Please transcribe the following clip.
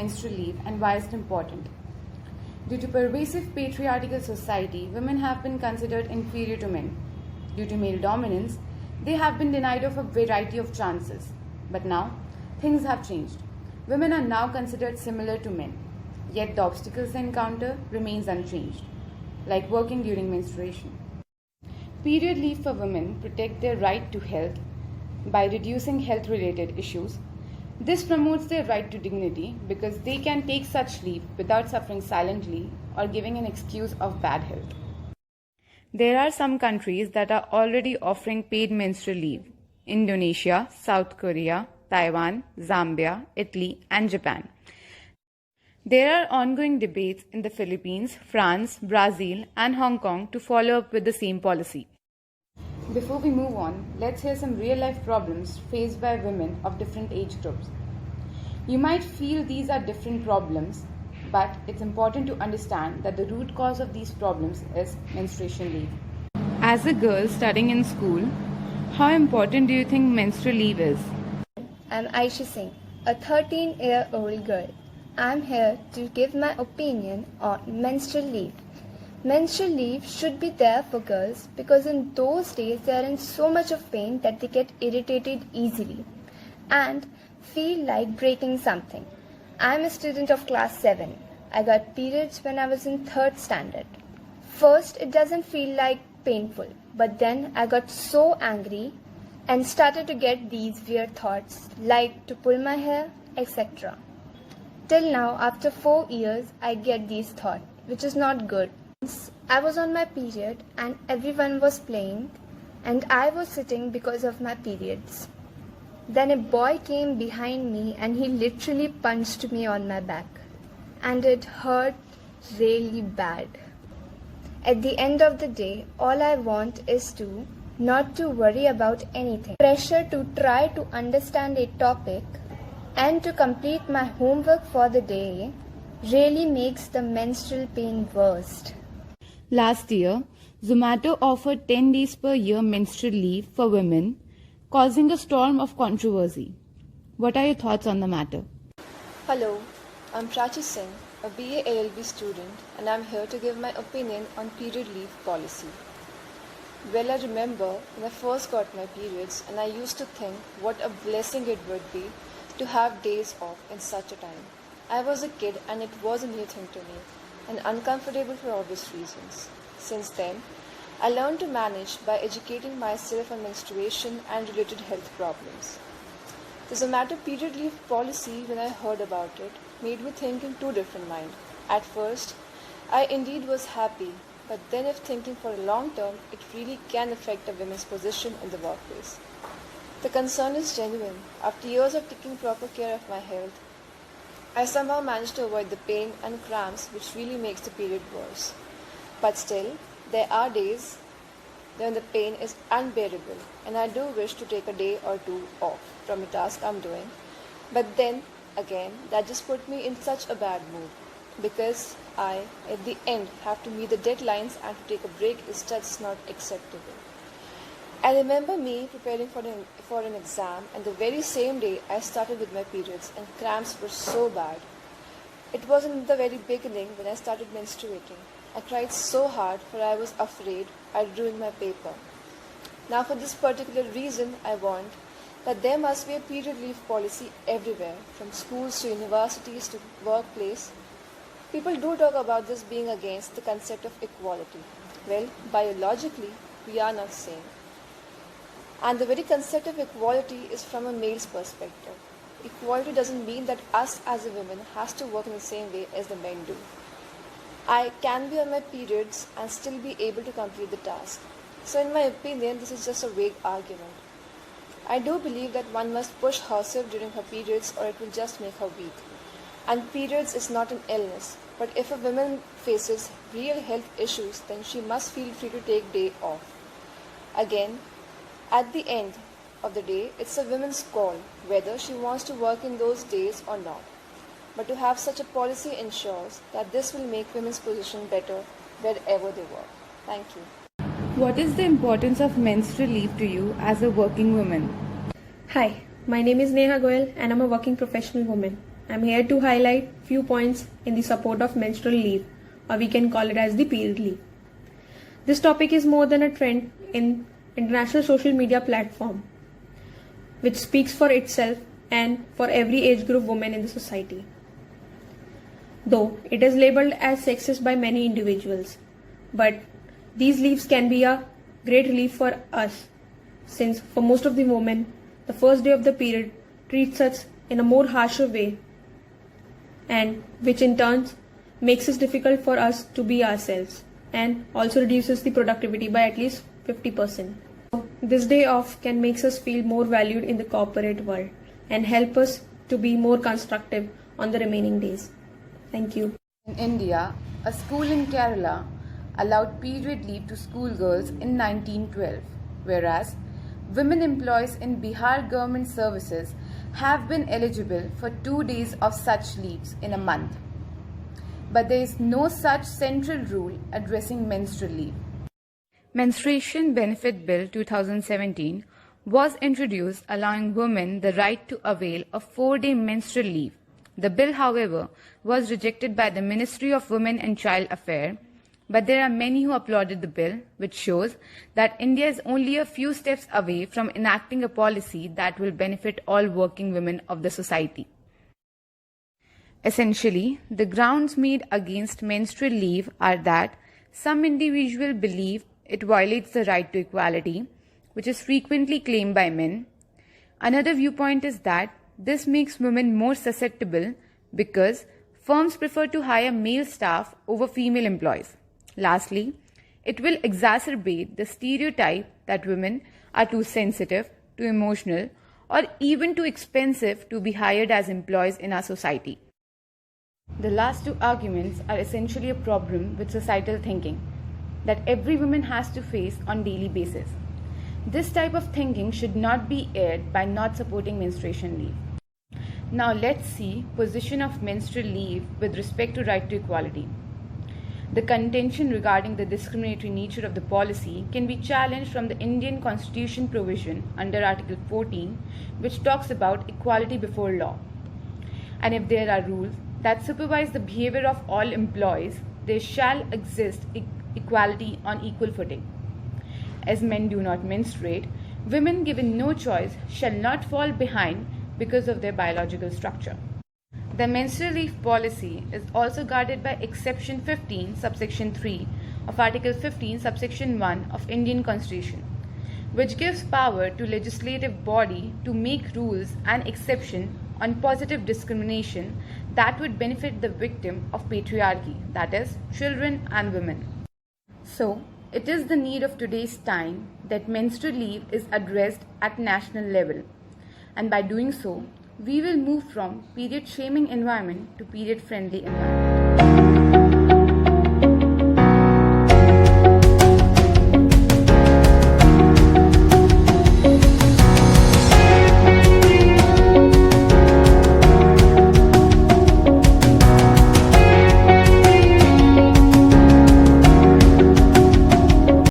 menstrual leave and why it's important. Due to pervasive patriarchal society, women have been considered inferior to men. Due to male dominance, they have been denied of a variety of chances. But now, things have changed. Women are now considered similar to men, yet the obstacles they encounter remains unchanged, like working during menstruation. Period leave for women protect their right to health by reducing health-related issues. This promotes their right to dignity because they can take such leave without suffering silently or giving an excuse of bad health. There are some countries that are already offering paid menstrual leave: Indonesia, South Korea, Taiwan, Zambia, Italy, and Japan. There are ongoing debates in the Philippines, France, Brazil, and Hong Kong to follow up with the same policy. Before we move on, let's hear some real-life problems faced by women of different age groups. You might feel these are different problems, but it's important to understand that the root cause of these problems is menstruation leave. As a girl studying in school, how important do you think menstrual leave is? I'm Aisha Singh, a 13-year-old girl. I'm here to give my opinion on menstrual leave. Menstrual leave should be there for girls because in those days they are in so much of pain that they get irritated easily and feel like breaking something. I'm a student of class 7. I got periods when I was in 3rd standard. First, it doesn't feel like painful, but then I got so angry and started to get these weird thoughts like to pull my hair, etc. Till now, after 4 years, I get these thoughts, which is not good. I was on my period and everyone was playing and I was sitting because of my periods. Then a boy came behind me and he literally punched me on my back and it hurt really bad. At the end of the day, all I want is to not to worry about anything. Pressure to try to understand a topic and to complete my homework for the day really makes the menstrual pain worst. Last year, Zomato offered 10 days per year menstrual leave for women, causing a storm of controversy. What are your thoughts on the matter? Hello, I'm Prachi Singh, a BA LLB student, and I'm here to give my opinion on period leave policy. Well, I remember when I first got my periods and I used to think what a blessing it would be to have days off in such a time. I was a kid and it was a new thing to me and uncomfortable for obvious reasons. Since then, I learned to manage by educating myself on menstruation and related health problems. The Zomato period leave policy, when I heard about it, made me think in two different minds. At first, I indeed was happy, but then if thinking for a long term, it really can affect a woman's position in the workplace. The concern is genuine. After years of taking proper care of my health, I somehow managed to avoid the pain and cramps which really makes the period worse. But still, there are days when the pain is unbearable and I do wish to take a day or two off from the task I'm doing. But then again, that just put me in such a bad mood because I, at the end, have to meet the deadlines and to take a break is just not acceptable. I remember me preparing for an exam and the very same day I started with my periods and cramps were so bad. It was in the very beginning when I started menstruating. I cried so hard for I was afraid I'd ruin my paper. Now for this particular reason I want that there must be a period leave policy everywhere, from schools to universities to workplace. People do talk about this being against the concept of equality. Well, biologically, we are not same. And the very concept of equality is from a male's perspective. Equality doesn't mean that us as a woman has to work in the same way as the men do. I can be on my periods and still be able to complete the task. So in my opinion, this is just a vague argument. I do believe that one must push herself during her periods or it will just make her weak. And periods is not an illness, but if a woman faces real health issues, then she must feel free to take day off. Again, at the end of the day, it's a woman's call whether she wants to work in those days or not. But to have such a policy ensures that this will make women's position better wherever they work. Thank you. What is the importance of menstrual leave to you as a working woman? Hi, my name is Neha Goyal and I'm a working professional woman. I'm here to highlight few points in the support of menstrual leave, or we can call it as the period leave. This topic is more than a trend in international social media platform, which speaks for itself and for every age group women in the society. Though it is labeled as sexist by many individuals, but these leaves can be a great relief for us, since for most of the women, the first day of the period treats us in a more harsher way, and which in turn makes it difficult for us to be ourselves and also reduces the productivity by at least 50%. This day off can make us feel more valued in the corporate world and help us to be more constructive on the remaining days. Thank you. In India, a school in Kerala allowed period leave to schoolgirls in 1912, whereas women employees in Bihar government services have been eligible for 2 days of such leaves in a month. But there is no such central rule addressing menstrual leave. Menstruation Benefit Bill 2017 was introduced allowing women the right to avail of 4-day menstrual leave. The bill, however, was rejected by the Ministry of Women and Child Affairs, but there are many who applauded the bill, which shows that India is only a few steps away from enacting a policy that will benefit all working women of the society. Essentially, the grounds made against menstrual leave are that some individuals believe it violates the right to equality, which is frequently claimed by men. Another viewpoint is that this makes women more susceptible because firms prefer to hire male staff over female employees. Lastly, it will exacerbate the stereotype that women are too sensitive, too emotional, or even too expensive to be hired as employees in our society. The last two arguments are essentially a problem with societal thinking that every woman has to face on daily basis. This type of thinking should not be aired by not supporting menstruation leave. Now let's see position of menstrual leave with respect to right to equality. The contention regarding the discriminatory nature of the policy can be challenged from the Indian Constitution provision under Article 14, which talks about equality before law. And if there are rules that supervise the behavior of all employees, there shall exist equality on equal footing. As men do not menstruate, women given no choice shall not fall behind because of their biological structure. The menstrual leave policy is also guarded by exception 15 subsection 3 of Article 15 subsection 1 of Indian Constitution, which gives power to legislative body to make rules and exception on positive discrimination that would benefit the victim of patriarchy, that is, children and women. So, it is the need of today's time that menstrual leave is addressed at national level, and by doing so, we will move from period shaming environment to period friendly environment.